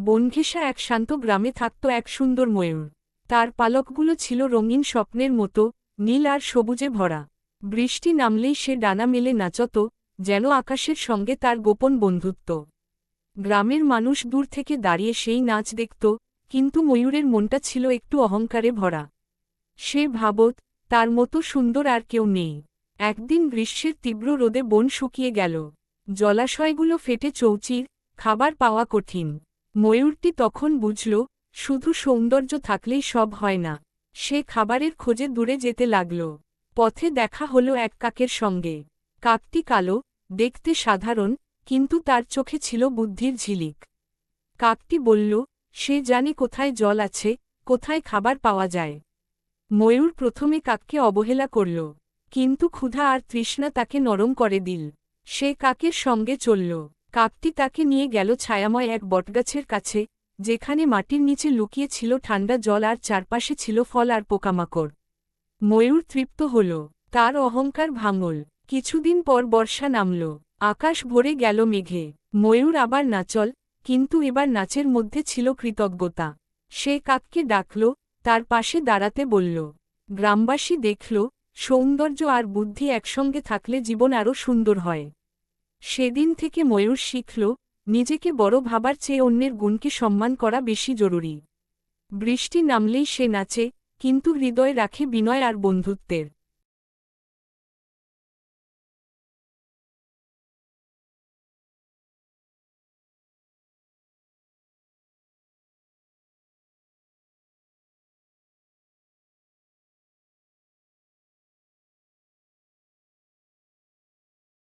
বনঘেঁষা এক শান্ত গ্রামে থাকত এক সুন্দর ময়ূর। তার পালকগুলো ছিল রঙিন স্বপ্নের মতো, নীল আর সবুজে ভরা। বৃষ্টি নামলেই সে ডানা মেলে নাচত, যেন আকাশের সঙ্গে তার গোপন বন্ধুত্ব। গ্রামের মানুষ দূর থেকে দাঁড়িয়ে সেই নাচ দেখত, কিন্তু ময়ূরের মনটা ছিল একটু অহংকারে ভরা। সে ভাবত, তার মতো সুন্দর আর কেউ নেই। একদিন গ্রীষ্মের তীব্র রোদে বন শুকিয়ে গেল। জলাশয়গুলো ফেটে চৌচির, খাবার পাওয়া কঠিন। ময়ূরটি তখন বুঝল, শুধু সৌন্দর্য থাকলেই সব হয় না। সে খাবারের খোঁজে দূরে যেতে লাগল। পথে দেখা হলো এক কাকের সঙ্গে। কাকটি কালো, দেখতে সাধারণ, কিন্তু তার চোখে ছিল বুদ্ধির ঝিলিক। কাকটি বলল, সে জানে কোথায় জল আছে, কোথায় খাবার পাওয়া যায়। ময়ূর প্রথমে কাককে অবহেলা করল, কিন্তু ক্ষুধা আর তৃষ্ণা তাকে নরম করে দিল। সে কাকের সঙ্গে চলল। কাকটি তাকে নিয়ে গেল ছায়াময় এক বটগাছের কাছে, যেখানে মাটির নিচে লুকিয়ে ছিল ঠান্ডা জল আর চারপাশে ছিল ফল আর পোকামাকড়। ময়ূর তৃপ্ত হল, তার অহংকার ভাঙল। কিছুদিন পর বর্ষা নামল, আকাশ ভরে গেল মেঘে। ময়ূর আবার নাচল, কিন্তু এবার নাচের মধ্যে ছিল কৃতজ্ঞতা। সে কাককে ডাকল, তার পাশে দাঁড়াতে বলল। গ্রামবাসী দেখল, সৌন্দর্য আর বুদ্ধি একসঙ্গে থাকলে জীবন আরও সুন্দর হয়। সেদিন থেকে ময়ূর শিখল, নিজেকে বড় ভাবার চেয়ে অন্যের গুণকে সম্মান করা বেশি জরুরি। বৃষ্টি নামলেই সে নাচে, কিন্তু হৃদয় রাখে বিনয় আর বন্ধুত্বের।